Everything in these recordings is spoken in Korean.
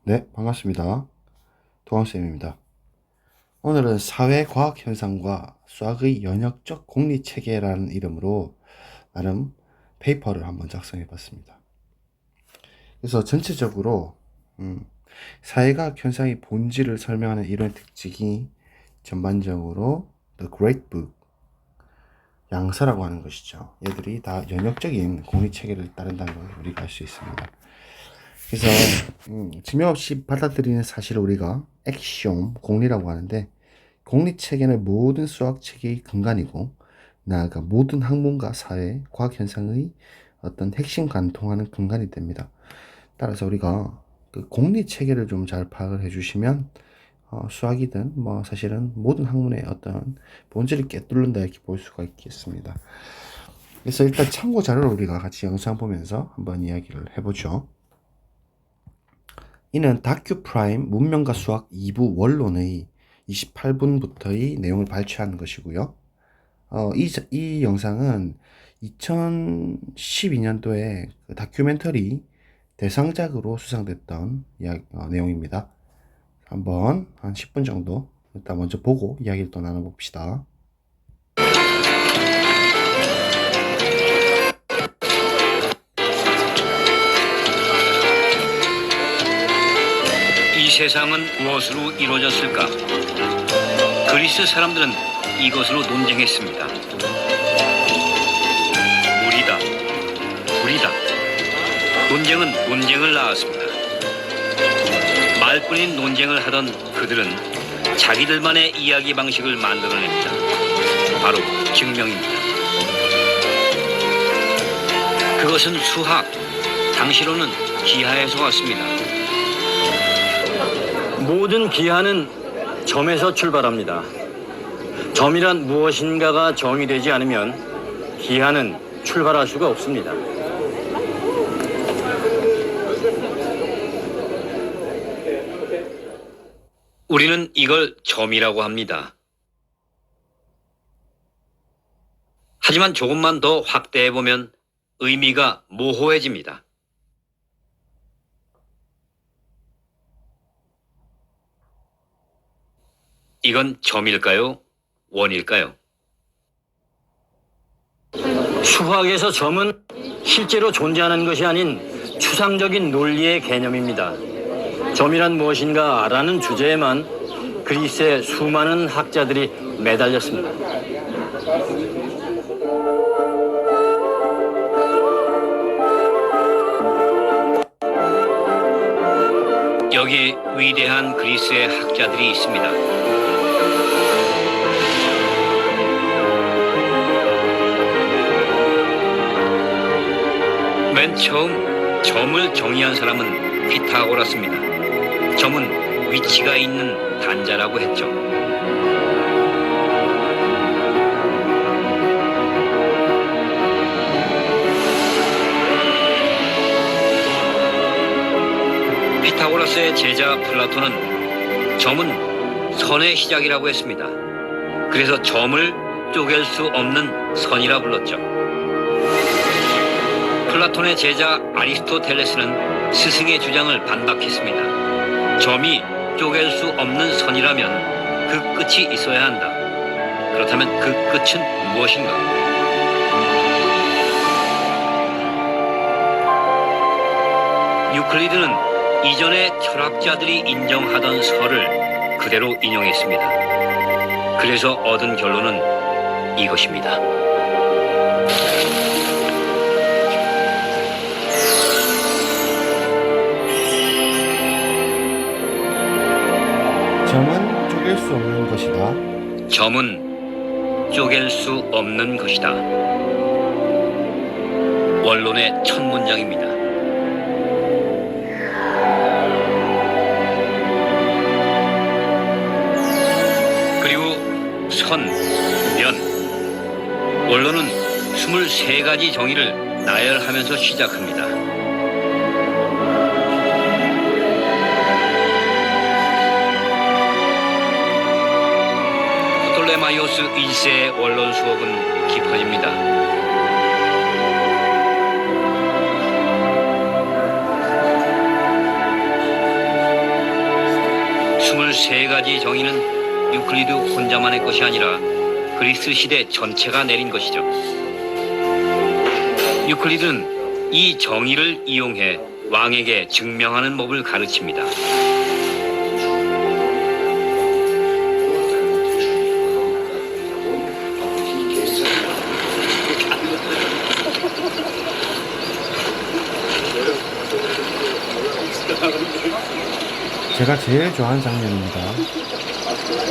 네, 반갑습니다. 도원쌤입니다. 오늘은 사회과학 현상과 수학의 연역적 공리체계라는 이름으로 나름 페이퍼를 한번 작성해 봤습니다. 그래서 전체적으로 사회과학 현상의 본질을 설명하는 이런 특징이 전반적으로 The Great Book, 양서라고 하는 것이죠. 얘들이 다 연역적인 공리체계를 따른다는 걸 우리가 알 수 있습니다. 그래서 지명없이 받아들이는 사실을 우리가 액시옴, 공리라고 하는데, 공리체계는 모든 수학체계의 근간이고 나아가 모든 학문과 사회, 과학 현상의 어떤 핵심 관통하는 근간이 됩니다. 따라서 우리가 그 공리체계를 좀 잘 파악을 해주시면 수학이든 뭐 사실은 모든 학문의 어떤 본질을 꿰뚫는다 이렇게 볼 수가 있겠습니다. 그래서 일단 참고 자료를 우리가 같이 영상 보면서 한번 이야기를 해보죠. 이는 다큐 프라임 문명과 수학 2부 원론의 28분부터의 내용을 발췌한 것이고요. 이 영상은 2012년도에 그 다큐멘터리 대상작으로 수상됐던 내용입니다. 한번 한 10분 정도 일단 먼저 보고 이야기를 또 나눠봅시다. 이 세상은 무엇으로 이루어졌을까? 그리스 사람들은 이것으로 논쟁했습니다. 물이다, 불이다. 논쟁은 논쟁을 낳았습니다. 말뿐인 논쟁을 하던 그들은 자기들만의 이야기 방식을 만들어냅니다. 바로 증명입니다. 그것은 수학, 당시로는 기하에서 왔습니다. 모든 기하는 점에서 출발합니다. 점이란 무엇인가가 정의되지 않으면 기하는 출발할 수가 없습니다. 우리는 이걸 점이라고 합니다. 하지만 조금만 더 확대해보면 의미가 모호해집니다. 이건 점일까요? 원일까요? 수학에서 점은 실제로 존재하는 것이 아닌 추상적인 논리의 개념입니다. 점이란 무엇인가 알아는 주제에만 그리스의 수많은 학자들이 매달렸습니다. 여기에 위대한 그리스의 학자들이 있습니다. 맨 처음 점을 정의한 사람은 피타고라스입니다. 점은 위치가 있는 단자라고 했죠. 피타고라스의 제자 플라톤은 점은 선의 시작이라고 했습니다. 그래서 점을 쪼갤 수 없는 선이라 불렀죠. 플라톤의 제자 아리스토텔레스는 스승의 주장을 반박했습니다. 점이 쪼갤 수 없는 선이라면 그 끝이 있어야 한다. 그렇다면 그 끝은 무엇인가? 유클리드는 이전에 철학자들이 인정하던 설을 그대로 인용했습니다. 그래서 얻은 결론은 이것입니다. 점은 쪼갤 수 없는 것이다. 점은 쪼갤 수 없는 것이다. 원론의 첫 문장입니다. 그리고 선, 면. 원론은 23가지 정의를 나열하면서 시작합니다. 토톨레마이오스 1세의 원론 수업은 깊어집니다. 23가지 정의는 유클리드 혼자만의 것이 아니라 그리스 시대 전체가 내린 것이죠. 유클리드는 이 정의를 이용해 왕에게 증명하는 법을 가르칩니다. 제가 제일 좋아하는 장면입니다.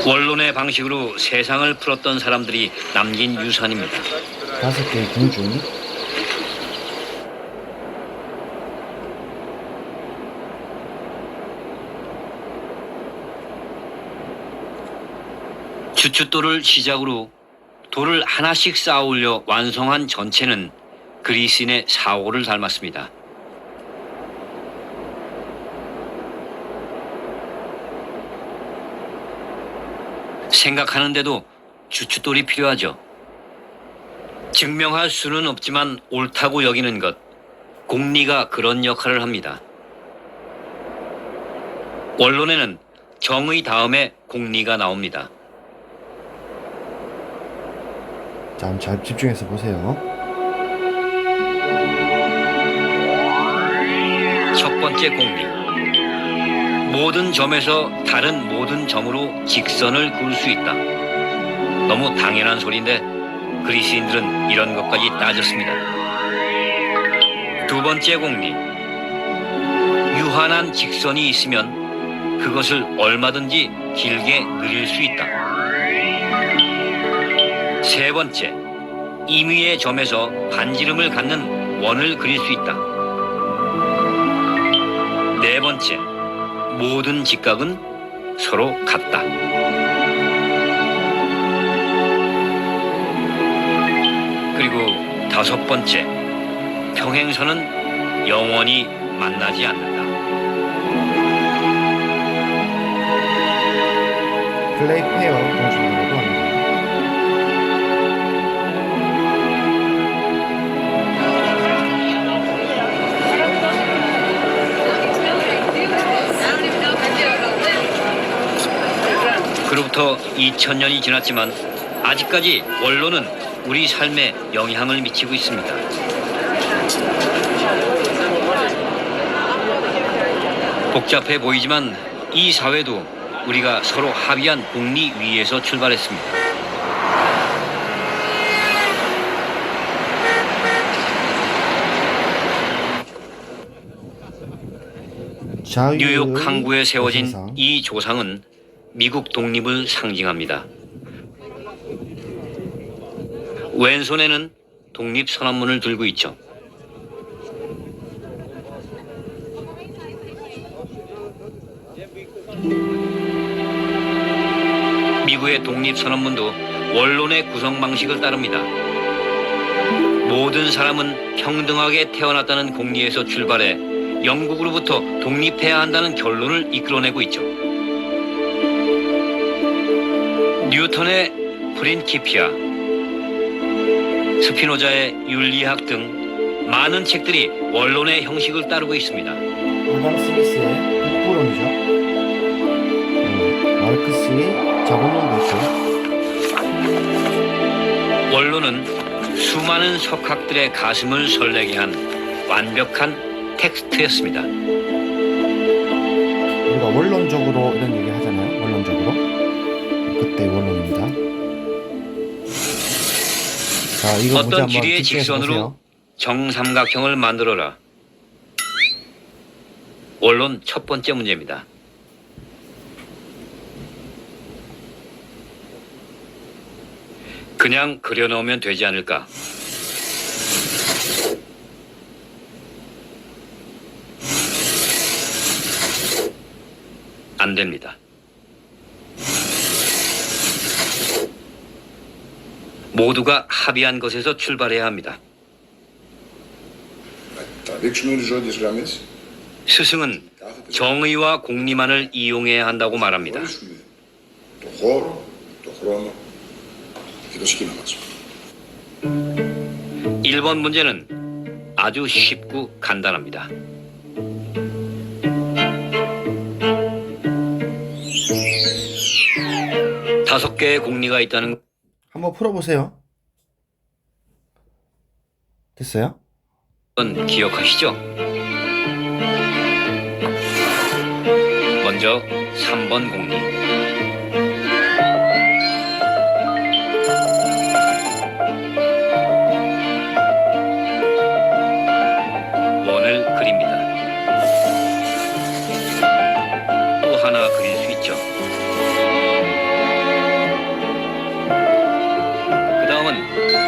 원론의 방식으로 세상을 풀었던 사람들이 남긴 유산입니다. 5개의 궁중, 주춧돌을 시작으로 돌을 하나씩 쌓아 올려 완성한 전체는 그리스인의 사고를 닮았습니다. 생각하는데도 주춧돌이 필요하죠. 증명할 수는 없지만 옳다고 여기는 것, 공리가 그런 역할을 합니다. 원론에는 정의 다음에 공리가 나옵니다. 자, 한번 잘 집중해서 보세요. 첫 번째 공리. 모든 점에서 다른 모든 점으로 직선을 그을 수 있다. 너무 당연한 소리인데 그리스인들은 이런 것까지 따졌습니다. 두 번째 공리. 유한한 직선이 있으면 그것을 얼마든지 길게 늘릴 수 있다. 세 번째. 임의의 점에서 반지름을 갖는 원을 그릴 수 있다. 네 번째. 모든 직각은 서로 같다. 그리고 다섯 번째, 평행선은 영원히 만나지 않는다. 플레이 페어 공중이라고 합니다. 그로부터 2000년이 지났지만 아직까지 원론은 우리 삶에 영향을 미치고 있습니다. 복잡해 보이지만 이 사회도 우리가 서로 합의한 공리 위에서 출발했습니다. 뉴욕 항구에 세워진 세상. 이 조상은 미국 독립을 상징합니다. 왼손에는 독립선언문을 들고 있죠. 미국의 독립선언문도 원론의 구성 방식을 따릅니다. 모든 사람은 평등하게 태어났다는 공리에서 출발해 영국으로부터 독립해야 한다는 결론을 이끌어내고 있죠. 뉴턴의 프린키피아, 스피노자의 윤리학 등 많은 책들이 원론의 형식을 따르고 있습니다. 아담 스미스의 북부론이죠. 마르크스의 자본론도 있고. 원론은 수많은 석학들의 가슴을 설레게 한 완벽한 텍스트였습니다. 우리가 원론적으로 이런 얘기 하잖아요. 원론적으로. 그때 원론입니다. 자, 이거 문제 어떤 한번 길이의 집중해서 직선으로 보세요. 정삼각형을 만들어라. 원론 첫 번째 문제입니다. 그냥 그려놓으면 되지 않을까? 안 됩니다. 모두가 합의한 것에서 출발해야 합니다. Θα δείξουμε οριζόντιες γραμμές. 스승은 정의와 공리만을 이용해야 한다고 말합니다. Ορίσουμε το χώρο, το χρόνο και το σχήμα μας. 1번 문제는 아주 쉽고 간단합니다. 5개의 공리가 있다는 한번 풀어보세요. 됐어요? 건 기억하시죠? 먼저 3번 공리. 원을 그립니다. 또 하나 그릴 수 있죠. 그 다음은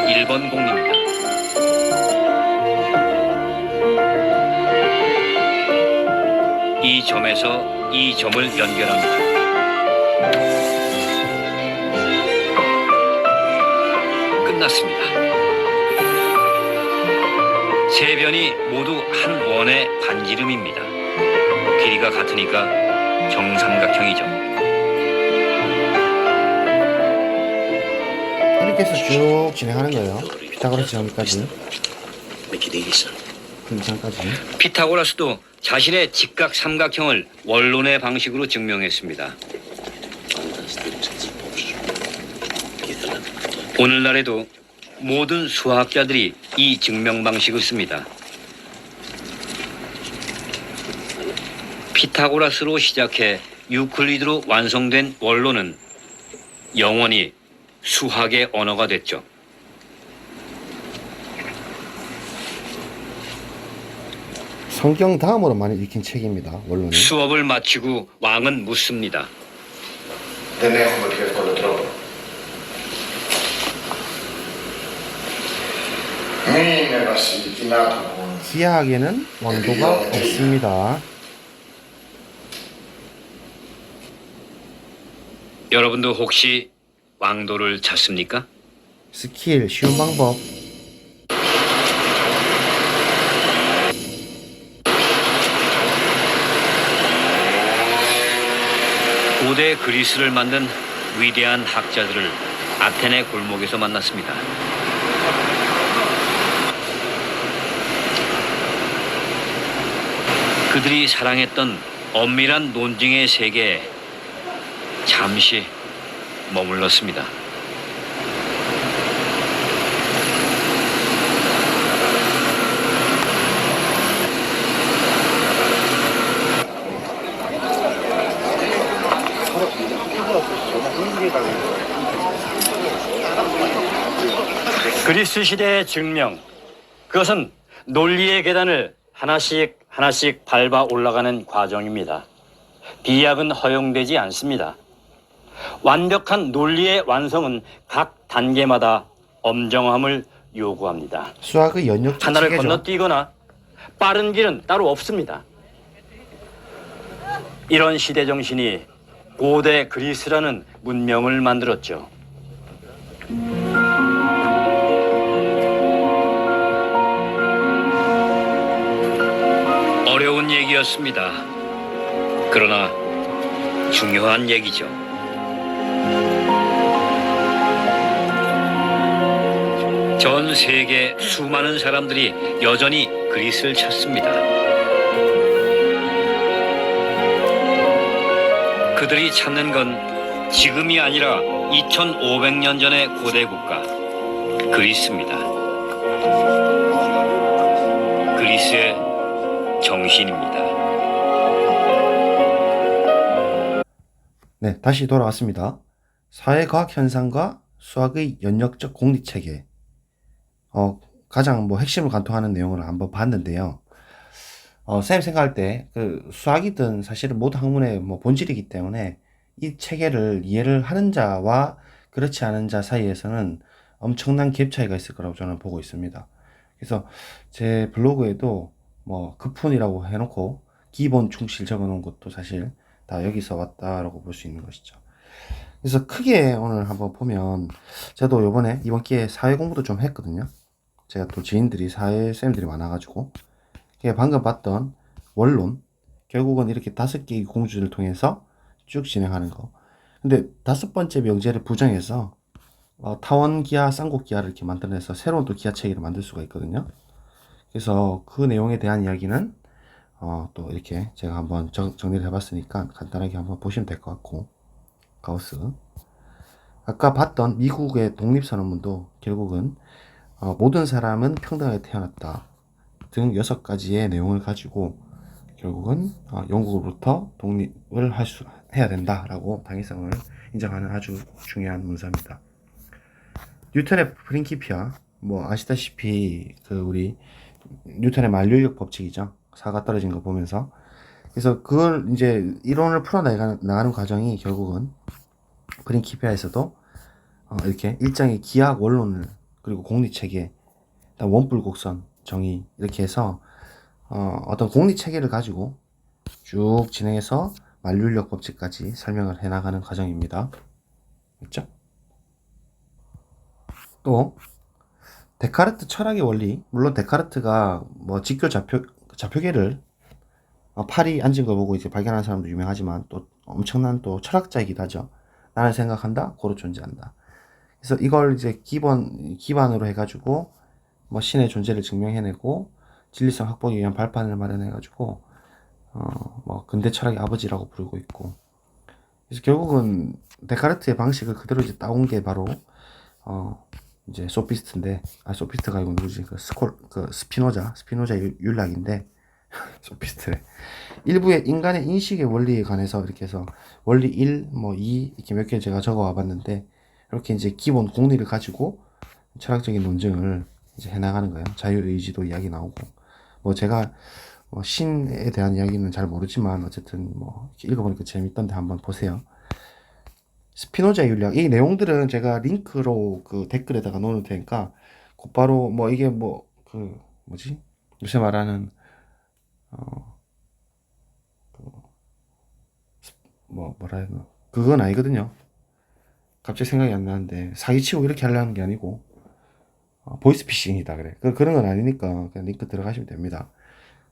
1번 공리입니다. 이 점에서 이 점을 연결합니다. 끝났습니다. 세 변이 모두 한 원의 반지름입니다. 길이가 같으니까 정삼각형이죠. 이렇게 해서 쭉 진행하는 거예요. 피타고라스 정리까지. 그 이상까지. 피타고라스도 자신의 직각 삼각형을 원론의 방식으로 증명했습니다. 오늘날에도 모든 수학자들이 이 증명 방식을 씁니다. 피타고라스로 시작해 유클리드로 완성된 원론은 영원히 수학의 언어가 됐죠. 성경 다음으로 많이 읽힌 책입니다. 원론은. 수업을 마치고 왕은 묻습니다. 기하학에는 왕도가 없습니다. 여러분도 혹시 왕도를 찾습니까? 스킬 쉬운 방법. 고대 그리스를 만든 위대한 학자들을 아테네 골목에서 만났습니다. 그들이 사랑했던 엄밀한 논증의 세계에 잠시 머물렀습니다. 그리스 시대의 증명, 그것은 논리의 계단을 하나씩 하나씩 밟아 올라가는 과정입니다. 비약은 허용되지 않습니다. 완벽한 논리의 완성은 각 단계마다 엄정함을 요구합니다. 수학의 연역적 하나를 체계죠. 건너뛰거나 빠른 길은 따로 없습니다. 이런 시대 정신이 고대 그리스라는 문명을 만들었죠. 어려운 얘기였습니다. 그러나 중요한 얘기죠. 전 세계 수많은 사람들이 여전히 그리스를 찾습니다. 그들이 찾는 건 지금이 아니라 2500년 전의 고대 국가 그리스입니다. 그리스의 정신입니다. 네, 다시 돌아왔습니다. 사회과학 현상과 수학의 연역적 공리체계. 가장 핵심을 관통하는 내용을 한번 봤는데요. 선생님 생각할 때 수학이든 사실은 모든 학문의 본질이기 때문에 이 체계를 이해를 하는 자와 그렇지 않은 자 사이에서는 엄청난 갭 차이가 있을 거라고 저는 보고 있습니다. 그래서 제 블로그에도 급훈이라고 해놓고 기본 충실 적어놓은 것도 사실 다 여기서 왔다라고 볼 수 있는 것이죠. 그래서 크게 오늘 한번 보면 저도 이번 기회에 사회 공부도 좀 했거든요. 제가 또 지인들이 사회쌤들이 많아가지고 방금 봤던 원론 결국은 이렇게 5개의 공주를 통해서 쭉 진행하는 거. 근데 5번째 명제를 부정해서 타원기하, 쌍곡기하를 이렇게 만들어내서 새로운 또 기하 체계를 만들 수가 있거든요. 그래서 그 내용에 대한 이야기는 또 이렇게 제가 한번 정리를 해봤으니까 간단하게 한번 보시면 될 것 같고, 가우스. 아까 봤던 미국의 독립선언문도 결국은 모든 사람은 평등하게 태어났다 등 6가지의 내용을 가지고 결국은 영국으로부터 독립을 해야 된다라고 당위성을 인정하는 아주 중요한 문서입니다. 뉴턴의 프린키피아, 뭐 아시다시피 그 우리 뉴턴의 만류인력 법칙이죠. 사가 떨어진 거 보면서. 그래서 그걸 이제 이론을 풀어나가는 과정이 결국은 프린키피아에서도 이렇게 일정의 기하 원론을, 그리고 공리체계, 원뿔곡선 정의, 이렇게 해서 어떤 공리체계를 가지고 쭉 진행해서 만류인력 법칙까지 설명을 해나가는 과정입니다. 그렇죠? 또 데카르트 철학의 원리, 물론 데카르트가 뭐 직교 좌표계를 팔이 앉은 걸 보고 이제 발견한 사람도 유명하지만 또 엄청난 또 철학자이기도 하죠. 나는 생각한다, 고로 존재한다. 그래서 이걸 이제 기반으로 해가지고 뭐 신의 존재를 증명해내고 진리성 확보하기 위한 발판을 마련해가지고 뭐 근대 철학의 아버지라고 부르고 있고. 그래서 결국은 데카르트의 방식을 그대로 이제 따온 게 바로 이제 소피스트인데, 소피스트가 아니고 누구지? 스피노자 윤락인데, 소피스트래. 일부의 인간의 인식의 원리에 관해서 이렇게 해서 원리 1, 뭐 2, 이렇게 몇 개 제가 적어 와봤는데, 이렇게 이제 기본 공리를 가지고 철학적인 논증을 이제 해나가는 거예요. 자유의지도 이야기 나오고, 뭐 제가 신에 대한 이야기는 잘 모르지만 어쨌든 뭐 읽어보니까 재밌던데 한번 보세요. 스피노자 윤리학, 이 내용들은 제가 링크로 그 댓글에다가 넣을 테니까 곧바로 뭐 이게 뭐 그 뭐지 요새 말하는 뭐라 해야 되나, 그건 아니거든요. 갑자기 생각이 안 나는데, 사기치고 이렇게 하려는 게 아니고 보이스피싱이다 그래. 그런 건 아니니까 그냥 링크 들어가시면 됩니다.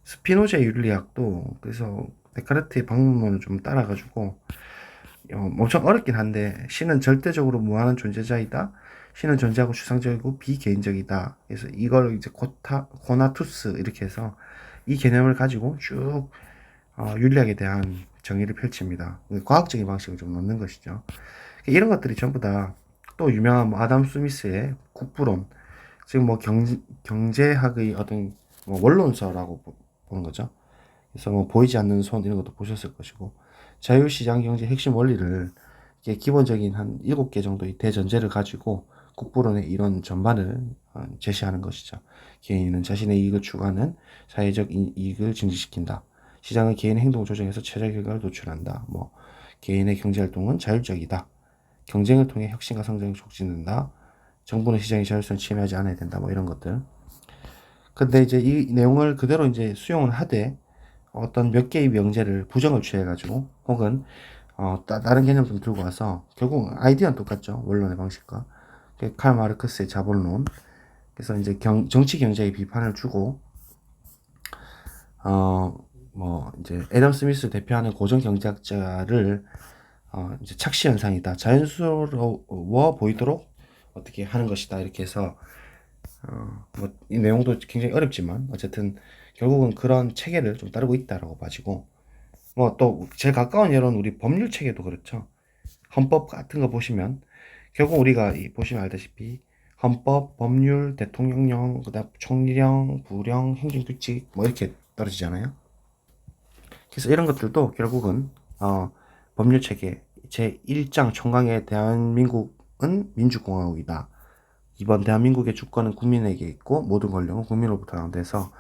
스피노자 윤리학도 그래서 데카르트의 방문론을 좀 따라가지고 엄청 어렵긴 한데, 신은 절대적으로 무한한 존재자이다. 신은 존재하고 추상적이고 비개인적이다. 그래서 이걸 이제 코나투스 이렇게 해서 이 개념을 가지고 쭉 윤리학에 대한 정의를 펼칩니다. 과학적인 방식을 좀 넣는 것이죠. 이런 것들이 전부 다 또 유명한 뭐 아담 스미스의 국부론, 지금 뭐 경제학의 어떤 뭐 원론서라고 보는 거죠. 그래서 뭐 보이지 않는 손 이런 것도 보셨을 것이고, 자유시장 경제 핵심 원리를 이게 기본적인 한 7개 정도의 대전제를 가지고 국부론의 이론 전반을 제시하는 것이죠. 개인은 자신의 이익을 추구하는 사회적 이익을 증진시킨다. 시장은 개인의 행동을 조정해서 최적 결과를 도출한다. 뭐 개인의 경제활동은 자율적이다. 경쟁을 통해 혁신과 성장을 촉진한다. 정부는 시장의 자율성을 침해하지 않아야 된다. 뭐 이런 것들. 근데 이제 이 내용을 그대로 이제 수용을 하되 어떤 몇 개의 명제를 부정을 취해가지고 혹은 다른 개념 좀 들고 와서 결국 아이디어는 똑같죠. 원론의 방식과. 칼 마르크스의 자본론. 그래서 이제 정치 경제의 비판을 주고 뭐 이제 애덤 스미스 대표하는 고전 경제학자를 이제 착시 현상이다. 자연스러워 보이도록 어떻게 하는 것이다. 이렇게 해서 뭐 이 내용도 굉장히 어렵지만 어쨌든 결국은 그런 체계를 좀 따르고 있다라고 봐지고, 뭐 또 제일 가까운 예로는 우리 법률 체계도 그렇죠. 헌법 같은 거 보시면 결국 우리가 보시면 알다시피 헌법, 법률, 대통령령, 그다음 총리령, 부령, 행정규칙 뭐 이렇게 떨어지잖아요. 그래서 이런 것들도 결국은 법률 체계 제1장 총강의 대한민국은 민주공화국이다. 이번 대한민국의 주권은 국민에게 있고 모든 권력은 국민으로부터 나온다해서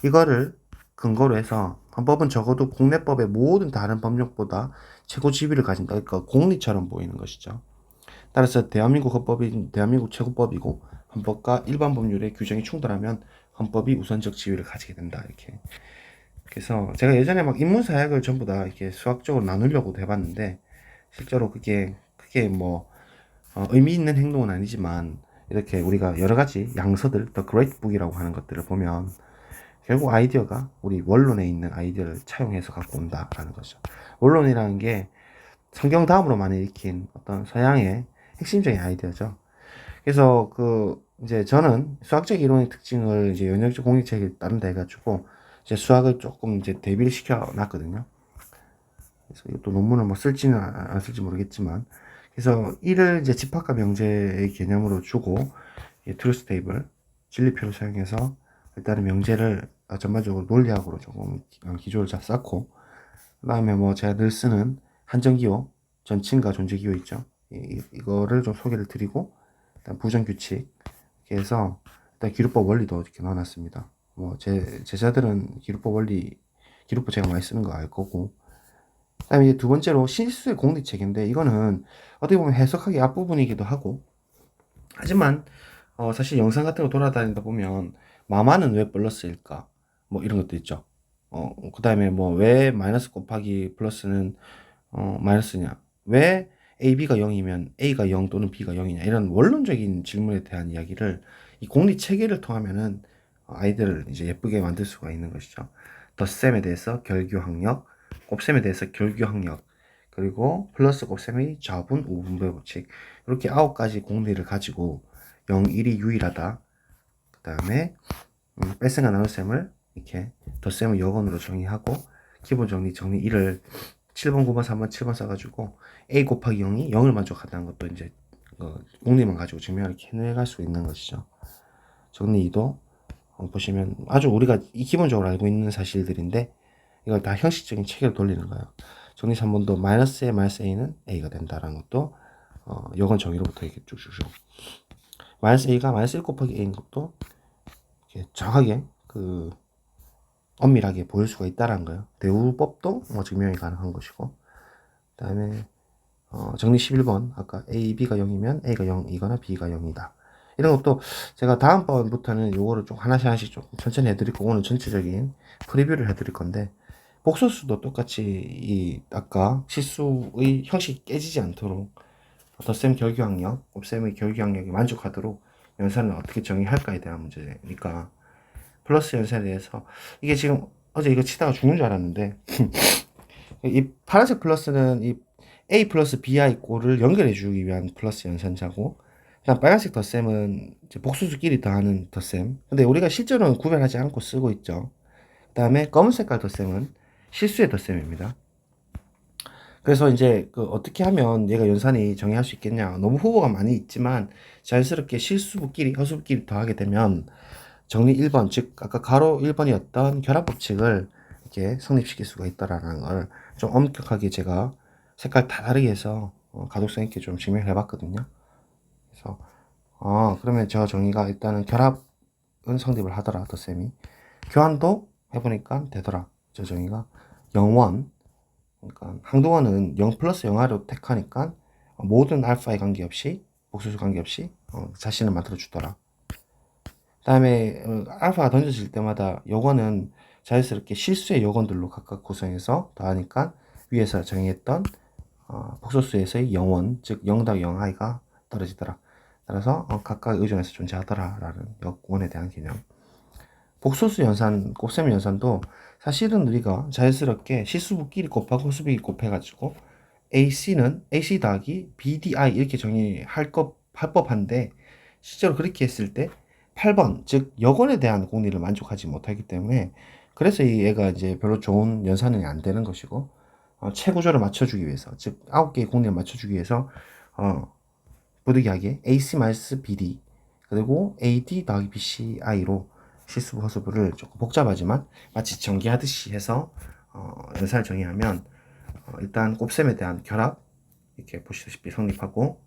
이거를 근거로 해서 헌법은 적어도 국내법의 모든 다른 법령보다 최고 지위를 가진다. 그러니까 공리처럼 보이는 것이죠. 따라서 대한민국 헌법이 대한민국 최고법이고 헌법과 일반 법률의 규정이 충돌하면 헌법이 우선적 지위를 가지게 된다. 이렇게. 그래서 제가 예전에 막 인문사역을 전부 다 이렇게 수학적으로 나누려고도 해봤는데 실제로 그게 뭐 의미 있는 행동은 아니지만 이렇게 우리가 여러 가지 양서들, The Great Book이라고 하는 것들을 보면 결국 아이디어가 우리 원론에 있는 아이디어를 차용해서 갖고 온다라는 거죠. 원론이라는 게 성경 다음으로 많이 읽힌 어떤 서양의 핵심적인 아이디어죠. 그래서 이제 저는 수학적 이론의 특징을 이제 연역적 공익책에 따른다 해가지고 이제 수학을 조금 이제 대비를 시켜 놨거든요. 그래서 이것도 논문을 뭐 쓸지는 안 쓸지 모르겠지만 그래서 이를 이제 집합과 명제의 개념으로 주고 트루스 테이블 진리표를 사용해서 일단은 명제를 전반적으로 논리학으로 조금 기조를 잘 쌓고, 그 다음에 뭐 제가 늘 쓰는 한정기호, 전친과 존재기호 있죠. 이거를 좀 소개를 드리고, 일단 부정규칙 이렇게 해서 일단 기루법 원리도 이렇게 넣어놨습니다. 뭐 제 제자들은 기루법 원리, 기루법 제가 많이 쓰는 거 알 거고, 그 다음에 이제 두 번째로 실수의 공리체계인데, 이거는 어떻게 보면 해석하기 앞부분이기도 하고, 하지만 사실 영상 같은 거 돌아다니다 보면 마마는 왜 플러스일까? 뭐 이런 것도 있죠. 그 다음에 뭐 왜 마이너스 곱하기 플러스는 마이너스냐? 왜 AB가 0이면 A가 0 또는 B가 0이냐? 이런 원론적인 질문에 대한 이야기를 이 공리 체계를 통하면은 아이들을 이제 예쁘게 만들 수가 있는 것이죠. 덧셈에 대해서 결규학력, 곱셈에 대해서 결규학력, 그리고 플러스 곱셈의 좌분, 우분배 법칙, 이렇게 9가지 공리를 가지고 0, 1이 유일하다. 그 다음에 뺄셈과 나눗셈을 이렇게 덧셈을 역원으로 정의하고, 기본 정리 1을 7번, 9번, 3번, 7번 써가지고 a 곱하기 0이 0을 만족한다는 것도 이제 공리만 가지고 증명을 이렇게 해내갈 수 있는 것이죠. 정리 2도 보시면 아주 우리가 기본적으로 알고 있는 사실들인데, 이걸 다 형식적인 체계로 돌리는 거예요. 정리 3번도 마이너스 a는 a가 된다라는 것도 역원 정의로부터 이렇게 쭉쭉쭉. 마이너스 a가 마이너스 1 곱하기 a인 것도 이렇게 정확하게 엄밀하게 보일 수가 있다라는 거예요. 대우법도 뭐 증명이 가능한 것이고, 그 다음에 정리 11번 아까 a, b가 0이면 a가 0이거나 b가 0이다. 이런 것도 제가 다음번부터는 요거를 좀 하나씩 좀 천천히 해드릴 거고, 오늘 전체적인 프리뷰를 해드릴 건데, 복소수도 똑같이 이 아까 실수의 형식이 깨지지 않도록 덧셈 결규학력, 곱셈의 결규학력이 만족하도록 연산을 어떻게 정의할까에 대한 문제니까, 플러스 연산에 대해서 이게 지금 어제 이거 치다가 죽는 줄 알았는데 이 파란색 플러스는 이 a 플러스 bi 꼴을 연결해 주기 위한 플러스 연산자고, 그냥 빨간색 덧셈은 이제 복수수끼리 더하는 덧셈. 근데 우리가 실제로는 구별하지 않고 쓰고 있죠. 그 다음에 검은 색깔 덧셈은 실수의 덧셈입니다. 그래서 이제 어떻게 하면 얘가 연산이 정의할 수 있겠냐, 너무 후보가 많이 있지만 자연스럽게 실수부끼리 허수부끼리 더하게 되면 정리 1번, 즉 아까 가로 1번이었던 결합법칙을 이렇게 성립시킬 수가 있다라는 걸 좀 엄격하게 제가 색깔 다 다르게 해서 가독성 있게 좀 증명해 봤거든요. 그래서 그러면 저 정의가 일단은 결합은 성립을 하더라, 덧셈이. 교환도 해보니까 되더라, 저 정의가. 영원, 그러니까 항도원은 0 플러스 영하로 택하니까 모든 알파에 관계없이, 복수수 관계없이 자신을 만들어 주더라. 그 다음에 알파가 던져질 때마다 요거는 자연스럽게 실수의 요건들로 각각 구성해서 더하니까 위에서 정의했던 복소수에서의 영원, 즉 0-0i가 떨어지더라. 따라서 각각 의존해서 존재하더라 라는 역원에 대한 개념. 복소수 연산, 곱셈 연산도 사실은 우리가 자연스럽게 실수부끼리 곱하고 허수부끼리 곱해가지고 AC는 AC 더하기 BDI 이렇게 정의할 법한데, 실제로 그렇게 했을 때 8번, 즉 역원에 대한 공리를 만족하지 못하기 때문에, 그래서 이 얘가 이제 별로 좋은 연산이 안 되는 것이고, 최구조를 맞춰주기 위해서, 즉 9개의 공리를 맞춰주기 위해서 부득이하게 AC-BD 그리고 AD 더하기 BCI로 실수부 허수부를 조금 복잡하지만 마치 전개하듯이 해서 연산을 정의하면 일단 곱셈에 대한 결합 이렇게 보시다시피 성립하고,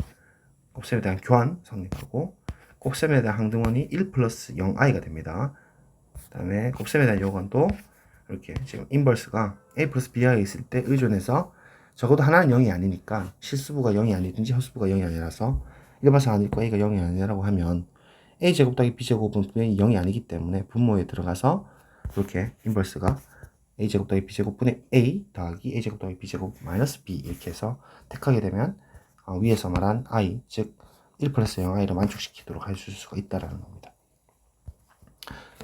곱셈에 대한 교환 성립하고, 곱셈에 대한 항등원이 1 플러스 0i가 됩니다. 그 다음에 곱셈에 대한 요건도 이렇게 지금 인버스가 a 플러스 bi가 있을 때 의존해서 적어도 하나는 0이 아니니까 실수부가 0이 아니든지 허수부가 0이 아니라서 일반상 아닐 거 a가 0이 아니라고 하면 a제곱 더하기 b제곱은 분명히 0이 아니기 때문에 분모에 들어가서 이렇게 인버스가 a제곱 더하기 b제곱분의 a 더하기 a제곱 더하기 b제곱 마이너스 b 이렇게 해서 택하게 되면 위에서 말한 i, 즉 1 플러스 0i를 만족시키도록 할 수가 있다라는 겁니다.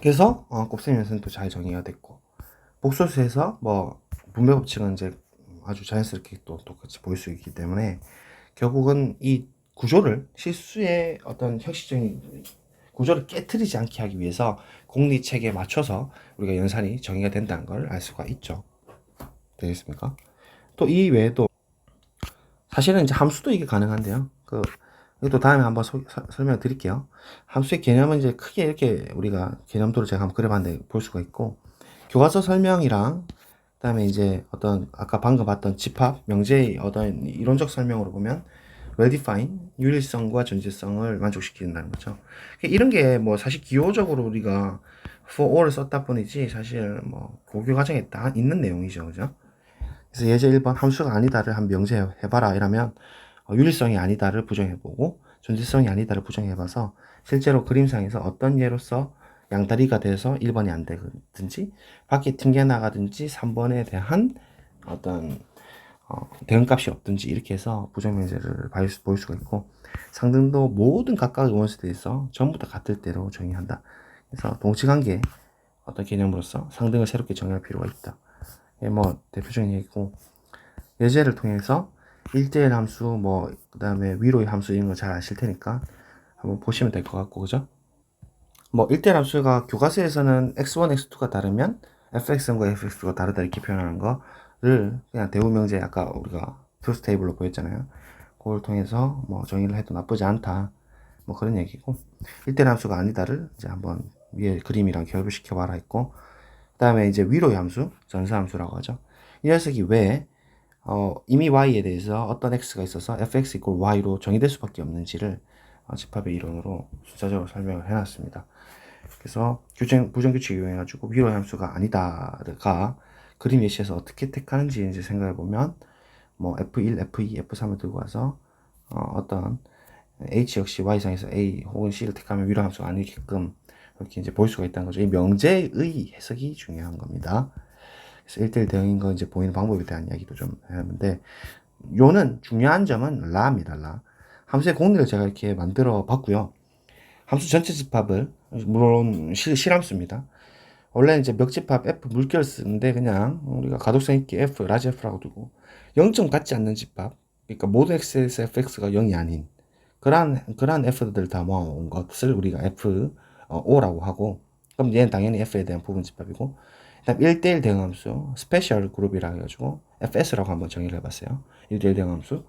그래서 곱셈 연산도 잘 정의가 됐고, 복소수에서 뭐 분배 법칙은 이제 아주 자연스럽게 또 똑같이 보일 수 있기 때문에 결국은 이 구조를, 실수의 어떤 형식적인 구조를 깨트리지 않게 하기 위해서 공리 체계에 맞춰서 우리가 연산이 정의가 된다는 걸 알 수가 있죠. 되겠습니까? 또 이 외에도 사실은 이제 함수도 이게 가능한데요. 이것도 다음에 한번 설명을 드릴게요. 함수의 개념은 이제 크게 이렇게 우리가 개념도를 제가 한번 그려봤는데 볼 수가 있고, 교과서 설명이랑 그다음에 이제 어떤 아까 방금 봤던 집합, 명제의 어떤 이론적 설명으로 보면 well-defined, 유일성과 존재성을 만족시킨다는 거죠. 이런 게 뭐 사실 기호적으로 우리가 for all을 썼다 뿐이지 사실 뭐 고교 과정에 다 있는 내용이죠. 그죠? 그래서 예제 1번 함수가 아니다를 한 명제해봐라 이러면 유일성이 아니다를 부정해보고 존재성이 아니다를 부정해봐서 실제로 그림상에서 어떤 예로서 양다리가 돼서 1번이 안 되든지 밖에 튕겨나가든지 3번에 대한 어떤 대응값이 없든지 이렇게 해서 부정명제를 보일 수가 있고, 상등도 모든 각각의 원수에 대해서 전부 다 같을 때로 정의한다. 그래서 동치관계 어떤 개념으로서 상등을 새롭게 정의할 필요가 있다. 이게 뭐 대표적인 얘기고, 예제를 통해서 1대1 함수 그 다음에 위로의 함수 이런 거 잘 아실 테니까 한번 보시면 될 것 같고, 그죠? 1대1 함수가 교과서에서는 x1, x2가 다르면 fx1과 fx가 다르다 이렇게 표현하는 거를 그냥 대우명제 아까 우리가 트루스 테이블로 보였잖아요. 그걸 통해서 정의를 해도 나쁘지 않다. 그런 얘기고, 1대1 함수가 아니다를 이제 한번 위에 그림이랑 결부시켜 봐라 했고, 그 다음에 이제 위로의 함수, 전사함수라고 하죠. 이 녀석이 왜 이미 y에 대해서 어떤 x가 있어서 fx equal y로 정의될 수밖에 없는지를 집합의 이론으로 숫자적으로 설명을 해놨습니다. 그래서 부정규칙 이용해가지고 위로의 함수가 아니다가 그림 예시에서 어떻게 택하는지 이제 생각해보면 F1, F2, F3을 들고 와서 어떤 H 역시 Y상에서 A 혹은 C를 택하면 위로 함수가 아니게끔 이렇게 이제 볼 수가 있다는 거죠. 이 명제의 해석이 중요한 겁니다. 그래서 1대1 대응인 거 이제 보이는 방법에 대한 이야기도 좀 해야 하는데, 요는 중요한 점은 라입니다. 라. 함수의 공리를 제가 이렇게 만들어 봤고요. 함수 전체 집합을, 물론 실함수입니다. 원래 이제 멱집합 F 물결을 쓰는데 그냥 우리가 가독성 있게 F, 라지 F라고 두고 0점 같지 않는 집합, 그러니까 모든 X에서 fx가 0이 아닌 그러한 F들 다 모아온 것을 우리가 F5라고 하고, 그럼 얘는 당연히 F에 대한 부분 집합이고, 그다음 1대1 대응함수 스페셜 그룹이라 해가지고 FS라고 한번 정의를 해봤어요. 1대1 대응함수.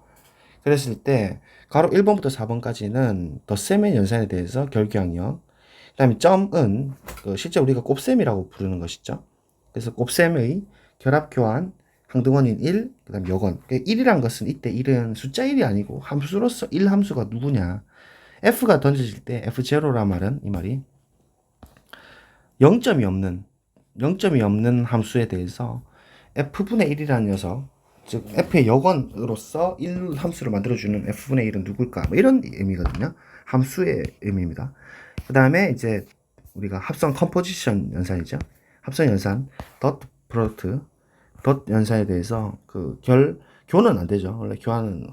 그랬을 때 가로 1번부터 4번까지는 덧셈의 연산에 대해서 결교항력, 그 다음에 점은 실제 우리가 곱셈이라고 부르는 것이죠. 그래서 곱셈의 결합교환, 항등원인 1, 그 다음 여건. 1이란 것은 이때 1은 숫자 1이 아니고 함수로서 1 함수가 누구냐. F가 던져질 때 F0란 말은 이 말이 0점이 없는 함수에 대해서 F분의 1이라는 녀석, 즉 F의 여건으로서 1 함수를 만들어주는 F분의 1은 누굴까? 이런 의미거든요. 함수의 의미입니다. 그 다음에 이제 우리가 합성 컴포지션 연산이죠. 합성 연산, 덧 프로덕트, 덧 연산에 대해서 교는 안 되죠. 원래 교환은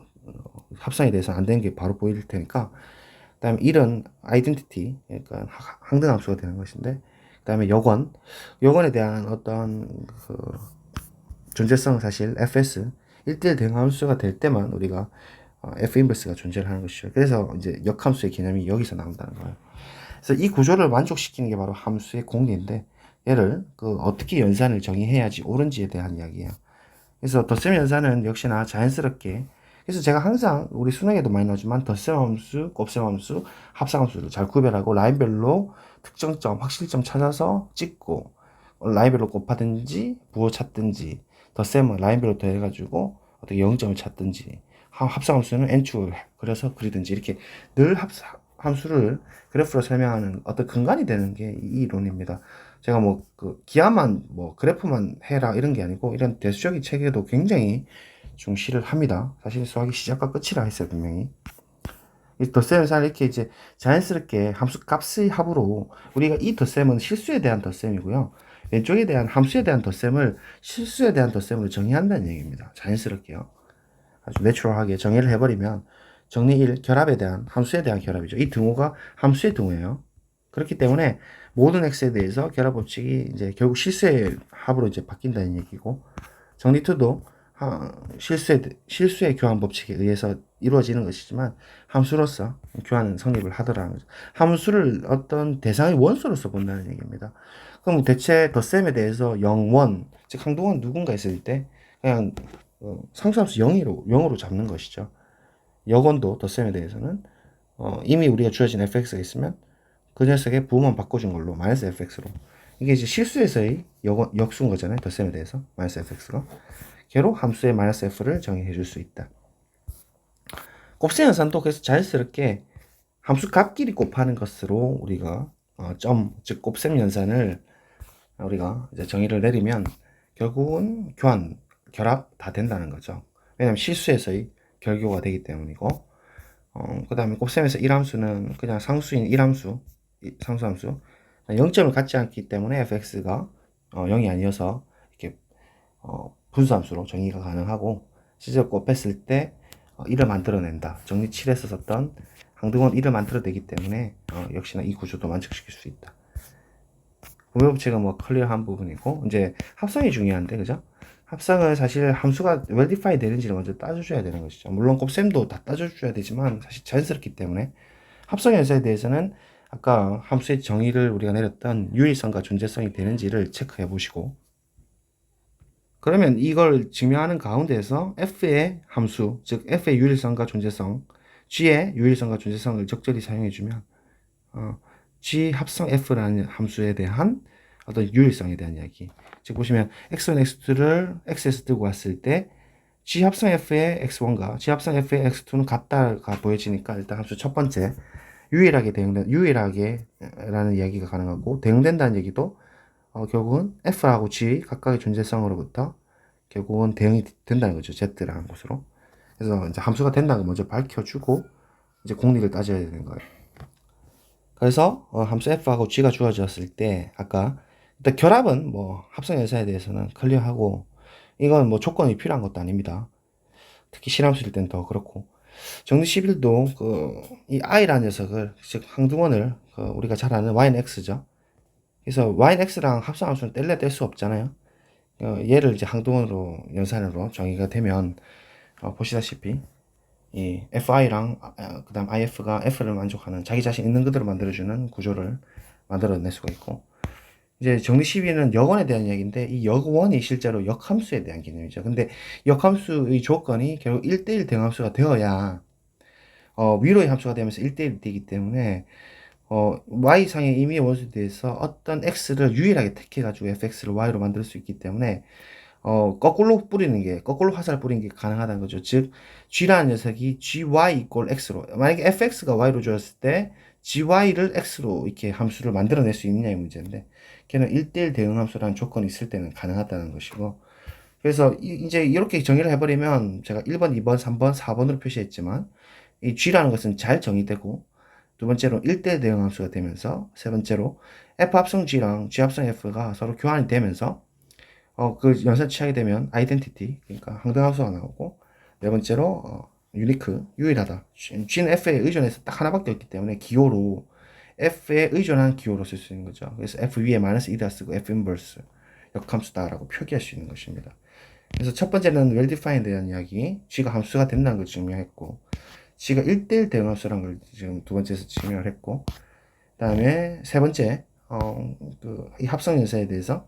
합성에 대해서 안 되는 게 바로 보일 테니까. 그 다음에 1은 아이덴티티, 그러니까 항등 함수가 되는 것인데, 그 다음에 여건에 대한 어떤 존재성은 사실 fs 1대1 대응함수가 될 때만 우리가 f 인버스가 존재를 하는 것이죠. 그래서 이제 역함수의 개념이 여기서 나온다는 거예요. 그래서 이 구조를 만족시키는 게 바로 함수의 공리인데, 얘를 어떻게 연산을 정의해야지 옳은지에 대한 이야기예요. 그래서 덧셈 연산은 역시나 자연스럽게, 그래서 제가 항상 우리 수능에도 많이 나오지만 덧셈 함수, 곱셈 함수, 합성 함수를 잘 구별하고 라인별로 특정점, 확실점 찾아서 찍고, 라인별로 곱하든지 부호 찾든지, 덧셈은 라인별로 더해가지고 어떻게 0점을 찾든지, 합성 함수는 n축을 그려서 그리든지, 이렇게 늘 함수를 그래프로 설명하는 어떤 근간이 되는 게 이 이론입니다. 제가 기하만 그래프만 해라 이런 게 아니고, 이런 대수적인 체계도 굉장히 중시를 합니다. 사실 수학의 시작과 끝이라 했어요, 분명히. 이 덧셈 연산을 이렇게 이제 자연스럽게 함수 값의 합으로, 우리가 이 덧셈은 실수에 대한 덧셈이고요, 왼쪽에 대한 함수에 대한 덧셈을 실수에 대한 덧셈으로 정의한다는 얘기입니다. 자연스럽게요. 아주 내추럴하게 정의를 해버리면 정리 1, 결합에 대한 함수에 대한 결합이죠. 이 등호가 함수의 등호예요. 그렇기 때문에 모든 x에 대해서 결합 법칙이 이제 결국 실수의 합으로 이제 바뀐다는 얘기고, 정리 2도 실수의 교환 법칙에 의해서 이루어지는 것이지만 함수로서 교환은 성립을 하더라는 거죠. 함수를 어떤 대상의 원소로서 본다는 얘기입니다. 그럼 대체 덧셈에 대해서 0, 1, 즉 항등원 누군가 있을 때 그냥 상수함수 0으로 잡는 것이죠. 여건도 덧셈에 대해서는 이미 우리가 주어진 fx가 있으면 그 녀석의 부호만 바꿔준 걸로 마이너스 fx로, 이게 이제 실수에서의 역수인 거잖아요. 덧셈에 대해서 마이너스 fx가 걔로 함수의 마이너스 f를 정의해 줄 수 있다. 곱셈 연산도 그래서 자연스럽게 함수 값끼리 곱하는 것으로 우리가 즉 곱셈 연산을 우리가 이제 정의를 내리면 결국은 결합 다 된다는 거죠. 왜냐면 실수에서의 결교가 되기 때문이고, 그 다음에 곱셈에서 1함수는 그냥 상수인 1함수, 상수함수 0점을 갖지 않기 때문에 fx가 0이 아니어서 이렇게 분수함수로 정의가 가능하고, 실제로 곱했을 때 1을 만들어낸다. 정리 7에서 썼던 항등원 1을 만들어내기 때문에 역시나 이 구조도 만족시킬 수 있다. 분모법칙은 뭐 클리어한 부분이고, 이제 합성이 중요한데, 그죠? 합성은 사실 함수가 well-defined 되는지를 먼저 따져줘야 되는 것이죠. 물론 곱셈도 다 따져줘야 되지만 사실 자연스럽기 때문에 합성 연산에 대해서는 아까 함수의 정의를 우리가 내렸던 유일성과 존재성이 되는지를 체크해 보시고, 그러면 이걸 증명하는 가운데에서 f의 함수, 즉 f의 유일성과 존재성, g의 유일성과 존재성을 적절히 사용해주면 g 합성 f라는 함수에 대한 어떤 유일성에 대한 이야기. 즉 보시면 x1, x2를 x에서 뜨고 왔을 때 g 합성 f의 x1과 g 합성 f의 x2는 같다가 보여지니까 일단 함수 첫 번째 유일하게라는 이야기가 가능하고, 대응된다는 얘기도 결국은 f하고 g 각각의 존재성으로부터 결국은 대응이 된다는 거죠. z라는 것으로. 그래서 이제 함수가 된다는 걸 먼저 밝혀주고 이제 공리를 따져야 되는 거예요. 그래서 함수 f하고 g가 주어졌을 때 아까 일단 결합은 뭐 합성 연산에 대해서는 클리어하고, 이건 뭐 조건이 필요한 것도 아닙니다. 특히 실함수일 땐 더 그렇고, 정리 11도 이 i라는 녀석을, 즉 항등원을 우리가 잘 아는 y는 x죠. 그래서 y는 x랑 합성함수는 뗄래 뗄 수 없잖아요. 얘를 이제 항등원으로 연산으로 정의가 되면 보시다시피 이 fi랑 그 다음 if가 f를 만족하는 자기 자신 있는 그대로 만들어주는 구조를 만들어낼 수가 있고, 이제 정리 12는 역원에 대한 이야기인데, 이 역원이 실제로 역함수에 대한 개념이죠. 근데 역함수의 조건이 결국 1대1 대응함수가 되어야 위로의 함수가 되면서 1대1이 되기 때문에 y상의 임의의 원소에 대해서 어떤 x를 유일하게 택해가지고 fx를 y로 만들 수 있기 때문에 거꾸로 화살을 뿌리는 게 가능하다는 거죠. 즉 g라는 녀석이 gy 이꼴 x로, 만약에 fx가 y로 주었을 때 gy를 x로 이렇게 함수를 만들어낼 수 있느냐의 문제인데, 걔는 1대1 대응함수라는 조건이 있을 때는 가능하다는 것이고, 그래서 이제 이렇게 정의를 해버리면 제가 1번, 2번, 3번, 4번으로 표시했지만 이 g라는 것은 잘 정의되고, 두 번째로 1대1 대응함수가 되면서, 세 번째로 f 합성 g랑 g 합성 f가 서로 교환이 되면서 그 연산 취하게 되면 아이덴티티, 그러니까 항등함수가 나오고, 네 번째로 유니크, 유일하다. g는 f에 의존해서 딱 하나밖에 없기 때문에 기호로 f에 의존한 기호로 쓸 수 있는 거죠. 그래서 f 위에 마이너스 2다 쓰고 f 인버스 역함수다라고 표기할 수 있는 것입니다. 그래서 첫 번째는 well-defined에 대한 이야기, g가 함수가 된다는 걸 증명했고, g가 1대1 대응함수라는 걸 지금 두 번째에서 증명을 했고, 그 다음에 세 번째 이 합성 연산에 대해서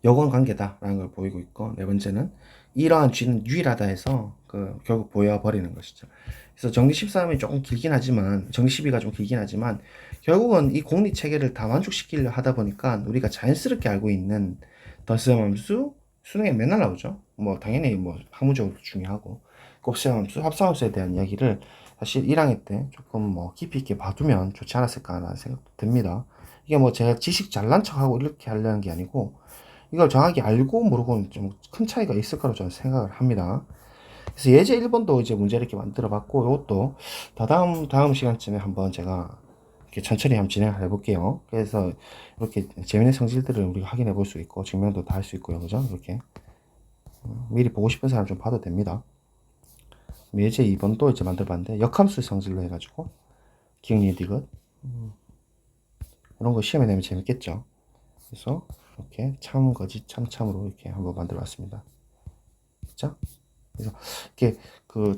역원 관계다라는 걸 보이고 있고, 네 번째는 이러한 g는 유일하다 해서 결국 보여버리는 것이죠. 그래서 정리 13이 조금 길긴 하지만, 정리 12가 좀 길긴 하지만, 결국은 이 공리 체계를 다 만족시키려 하다 보니까 우리가 자연스럽게 알고 있는 덧셈 함수, 수능에 맨날 나오죠. 뭐 당연히 뭐 학문적으로 중요하고, 곱셈 함수, 합성 함수에 대한 이야기를 사실 1학년 때 조금 뭐 깊이 있게 봐두면 좋지 않았을까라는 생각도 듭니다. 이게 뭐 제가 지식 잘난 척하고 이렇게 하려는 게 아니고, 이걸 정확히 알고 모르고는 좀 큰 차이가 있을 거라고 저는 생각을 합니다. 그래서 예제 1번도 이제 문제를 이렇게 만들어 봤고, 이것도 다음 시간쯤에 한번 제가 이렇게 천천히 한번 진행을 해볼게요. 그래서 이렇게 재미있는 성질들을 우리가 확인해 볼 수 있고, 증명도 다 할 수 있고요. 그죠? 이렇게. 미리 보고 싶은 사람 좀 봐도 됩니다. 예제 2번도 이제 만들어 봤는데, 역함수의 성질로 해가지고, 기억니 디귿. 이런 거 시험에 내면 재밌겠죠? 그래서 이렇게 참, 거짓, 참으로 이렇게 한번 만들어 봤습니다. 그죠? 그래서 이렇게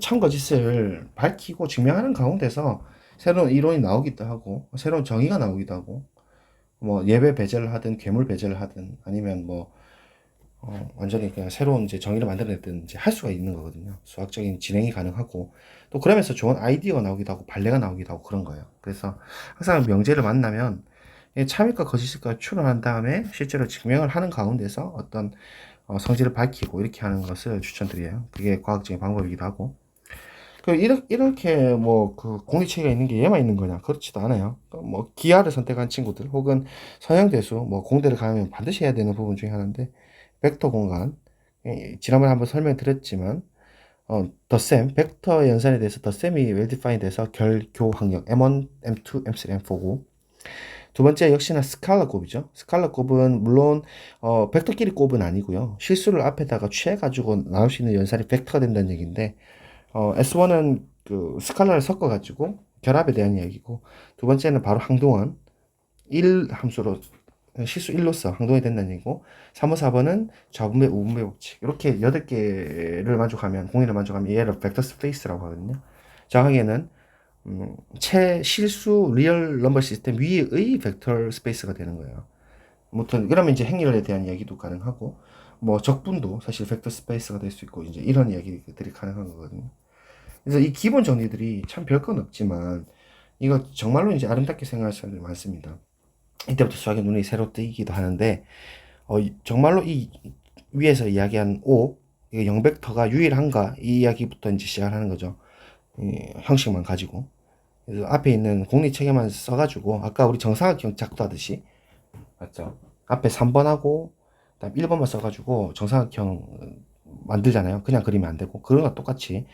참, 거짓을 밝히고 증명하는 가운데서 새로운 이론이 나오기도 하고, 새로운 정의가 나오기도 하고, 뭐 예배 배제를 하든 괴물 배제를 하든, 아니면 뭐 완전히 그냥 새로운 이제 정의를 만들어냈든 이제 할 수가 있는 거거든요. 수학적인 진행이 가능하고 또 그러면서 좋은 아이디어가 나오기도 하고 발레가 나오기도 하고 그런 거예요. 그래서 항상 명제를 만나면 참일까 거짓일까 추론한 다음에 실제로 증명을 하는 가운데서 어떤 성질을 밝히고 이렇게 하는 것을 추천드려요. 그게 과학적인 방법이기도 하고. 이렇게 뭐 그 공리체계가 있는 게 얘만 있는 거냐? 그렇지도 않아요. 뭐 기하를 선택한 친구들 혹은 서형대수 뭐 공대를 가면 반드시 해야 되는 부분 중에 하나인데 벡터 공간 지난번에 한번 설명드렸지만 덧셈 벡터 연산에 대해서 덧셈이 well defined 돼서 결교 항력 M1, M2, M3, M4고 두 번째 역시나 스칼라 곱이죠. 스칼라 곱은 물론 벡터끼리 곱은 아니고요. 실수를 앞에다가 취해가지고 나올 수 있는 연산이 벡터가 된다는 얘기인데 S1은 그 스칼라를 섞어가지고 결합에 대한 이야기고 두 번째는 바로 항동원 1 함수로 실수 1로서 항동이 된다는 얘기고 3번, 4번은 좌분배, 우분배 법칙 이렇게 8개를 만족하면 공리를 만족하면 얘를 벡터 스페이스라고 하거든요. 정확하게는 실수 리얼 넘버 시스템 위의 벡터 스페이스가 되는 거예요. 아무튼 그러면 이제 행렬에 대한 이야기도 가능하고 뭐 적분도 사실 벡터 스페이스가 될 수 있고 이제 이런 이야기들이 가능한 거거든요. 그래서 이 기본 정리들이 참 별건 없지만 이거 정말로 이제 아름답게 생각하는 사람들이 많습니다. 이때부터 수학의 눈이 새로 뜨이기도 하는데 정말로 이 위에서 이야기한 O 이거 영벡터가 유일한가 이 이야기부터 이제 시작을 하는 거죠. 형식만 가지고 그래서 앞에 있는 공리체계만 써가지고 아까 우리 정사각형 작도하듯이 맞죠? 앞에 3번하고 그다음 1번만 써가지고 정사각형 만들잖아요. 그냥 그리면 안 되고 그런 거 똑같이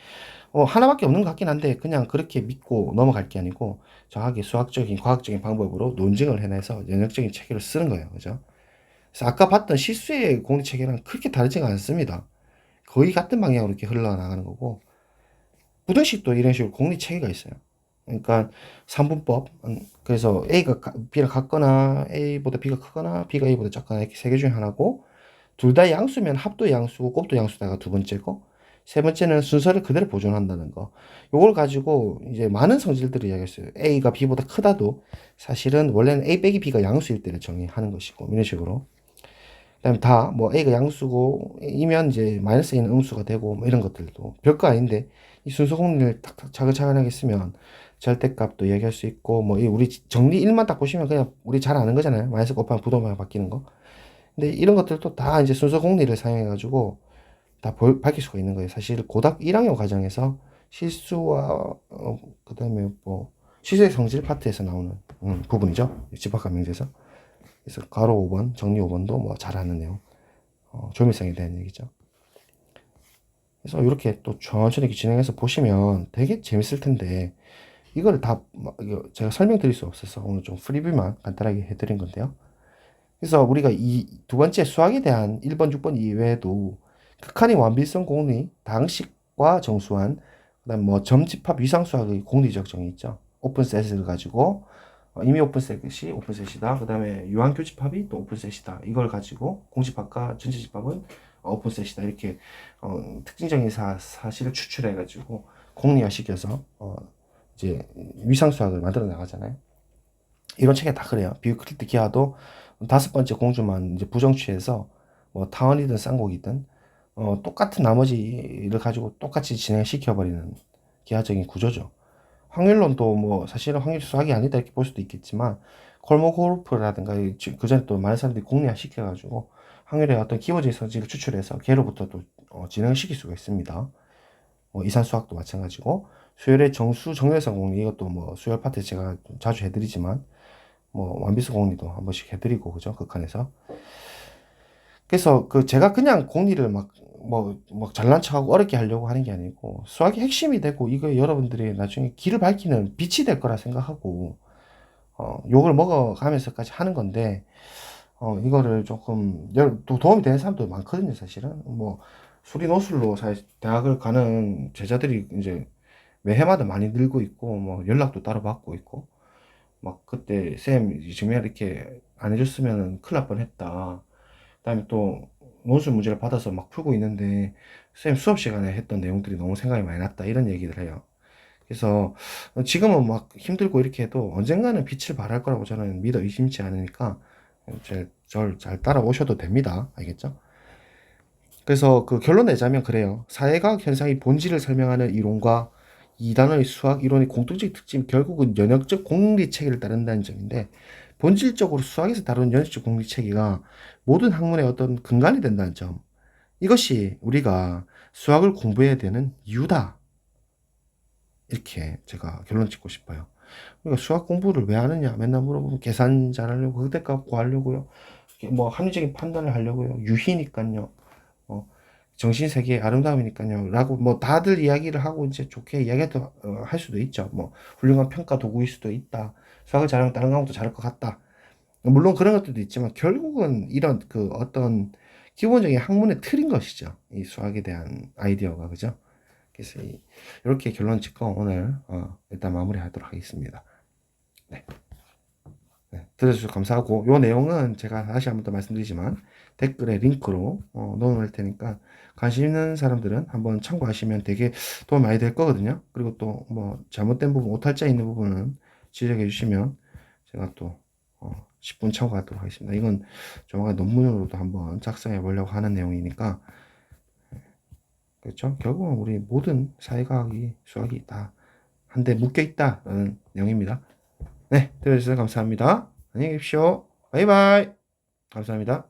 하나밖에 없는 것 같긴 한데 그냥 그렇게 믿고 넘어갈 게 아니고 정확하게 수학적인 과학적인 방법으로 논증을 해내서 연역적인 체계를 쓰는 거예요. 그죠? 그래서 아까 봤던 실수의 공리 체계랑 그렇게 다르지가 않습니다. 거의 같은 방향으로 이렇게 흘러나가는 거고 부등식도 이런 식으로 공리 체계가 있어요. 그러니까 3분법 그래서 A가 B랑 같거나 A보다 B가 크거나 B가 A보다 작거나 이렇게 세 개 중에 하나고 둘 다 양수면 합도 양수고 곱도 양수다가 두 번째고 세 번째는 순서를 그대로 보존한다는 거. 요걸 가지고 이제 많은 성질들을 이야기했어요. A가 B보다 크다도 사실은 원래는 A 빼기 B가 양수일 때를 정의하는 것이고 이런 식으로. 그다음에 다 뭐 A가 양수고 이면 이제 마이너스 A는 음수가 되고 뭐 이런 것들도 별거 아닌데 이 순서 공리를 탁탁 차근차근하게 쓰면 절대값도 얘기할 수 있고 뭐 우리 정리 1만 딱 보시면 그냥 우리 잘 아는 거잖아요. 마이너스 곱하면 부동만 바뀌는 거. 근데 이런 것들도 다 이제 순서 공리를 사용해 가지고 다 밝힐 수가 있는 거예요. 사실 고등 1학년 과정에서 실수와 그다음에 뭐 실수의 성질 파트에서 나오는 부분이죠. 집합과 명제에서. 그래서 가로 5번, 정리 5번도 뭐 잘하는 내용. 조밀성에 대한 얘기죠. 그래서 이렇게 또 천천히 진행해서 보시면 되게 재밌을 텐데 이거를 다 제가 설명드릴 수 없어서 오늘 좀 프리뷰만 간단하게 해드린 건데요. 그래서 우리가 이 두 번째 수학에 대한 1번, 6번 이외에도 극한의 완비성 공리, 다항식과 정수환, 그다음 뭐 점집합 위상수학의 공리적 정의 있죠. 오픈셋을 가지고 이미 오픈셋이 오픈셋이다. 그다음에 유한교집합이 또 오픈셋이다. 이걸 가지고 공집합과 전체집합은 오픈셋이다. 이렇게 특징적인 사실을 추출해 가지고 공리화시켜서 이제 위상수학을 만들어 나가잖아요. 이런 책에 다 그래요. 비유클리드 기하도 5번째 공주만 이제 부정취해서 뭐 타원이든 쌍곡이든 똑같은 나머지를 가지고 똑같이 진행시켜버리는 기하적인 구조죠. 확률론도 뭐 사실은 확률 수학이 아니다 이렇게 볼 수도 있겠지만 콜모고르프라든가 그 전에 또 많은 사람들이 공리화 시켜가지고 확률의 어떤 기본적인 성질을 추출해서 걔로부터 또 진행을 시킬 수가 있습니다. 이산 수학도 마찬가지고 수열의 정수 정렬성 공리 이것도 뭐 수열 파트 제가 자주 해드리지만 뭐 완비수 공리도 한 번씩 해드리고 그죠 극한에서. 그래서 제가 그냥 공리를 막 잘난 척하고 어렵게 하려고 하는 게 아니고 수학의 핵심이 되고 이거 여러분들이 나중에 길을 밝히는 빛이 될 거라 생각하고 욕을 먹어가면서까지 하는 건데 이거를 조금 또 도움이 되는 사람도 많거든요. 사실은 뭐 수리 노술로 사실 대학을 가는 제자들이 이제 매해마다 많이 늘고 있고 뭐 연락도 따로 받고 있고 막 그때 쌤 증명 이렇게 안 해줬으면 큰일 날 뻔했다. 그다음에 또 논술 문제를 받아서 막 풀고 있는데 쌤 수업 시간에 했던 내용들이 너무 생각이 많이 났다 이런 얘기를 해요. 그래서 지금은 막 힘들고 이렇게 해도 언젠가는 빛을 발할 거라고 저는 믿어 의심치 않으니까 저를 잘 따라오셔도 됩니다. 알겠죠? 그래서 그 결론 내자면 그래요. 사회과학 현상의 본질을 설명하는 이론과 이 단어의 수학 이론의 공통적인 특징이 결국은 연역적 공리 체계를 따른다는 점인데, 본질적으로 수학에서 다루는 연역적 공리 체계가 모든 학문의 어떤 근간이 된다는 점. 이것이 우리가 수학을 공부해야 되는 이유다. 이렇게 제가 결론 짓고 싶어요. 우리가 수학 공부를 왜 하느냐? 맨날 물어보면 계산 잘하려고, 극대값 구하려고요. 뭐 합리적인 판단을 하려고요. 유희니까요. 정신세계의 아름다움이니까요. 라고 뭐 다들 이야기를 하고 이제 좋게 이야기도 할 수도 있죠. 뭐 훌륭한 평가 도구일 수도 있다. 수학을 잘하면 다른 과목도 잘할 것 같다. 물론 그런 것들도 있지만 결국은 이런 그 어떤 기본적인 학문의 틀인 것이죠. 이 수학에 대한 아이디어가, 그죠? 그래서 이렇게 결론 짓고 오늘 일단 마무리하도록 하겠습니다. 네. 네, 들어주셔서 감사하고, 요 내용은 제가 다시 한번 더 말씀드리지만 댓글에 링크로 넣어놓을 테니까 관심 있는 사람들은 한번 참고하시면 되게 도움이 많이 될 거거든요. 그리고 또 뭐 잘못된 부분, 오탈자 있는 부분은 지적해 주시면 제가 또 10분 참고하도록 하겠습니다. 이건 조만간 논문으로도 한번 작성해 보려고 하는 내용이니까. 그렇죠? 결국은 우리 모든 사회과학이, 수학이 다 한데 묶여 있다라는 내용입니다. 네, 들어주셔서 감사합니다. 안녕히 계십시오. 바이바이. 감사합니다.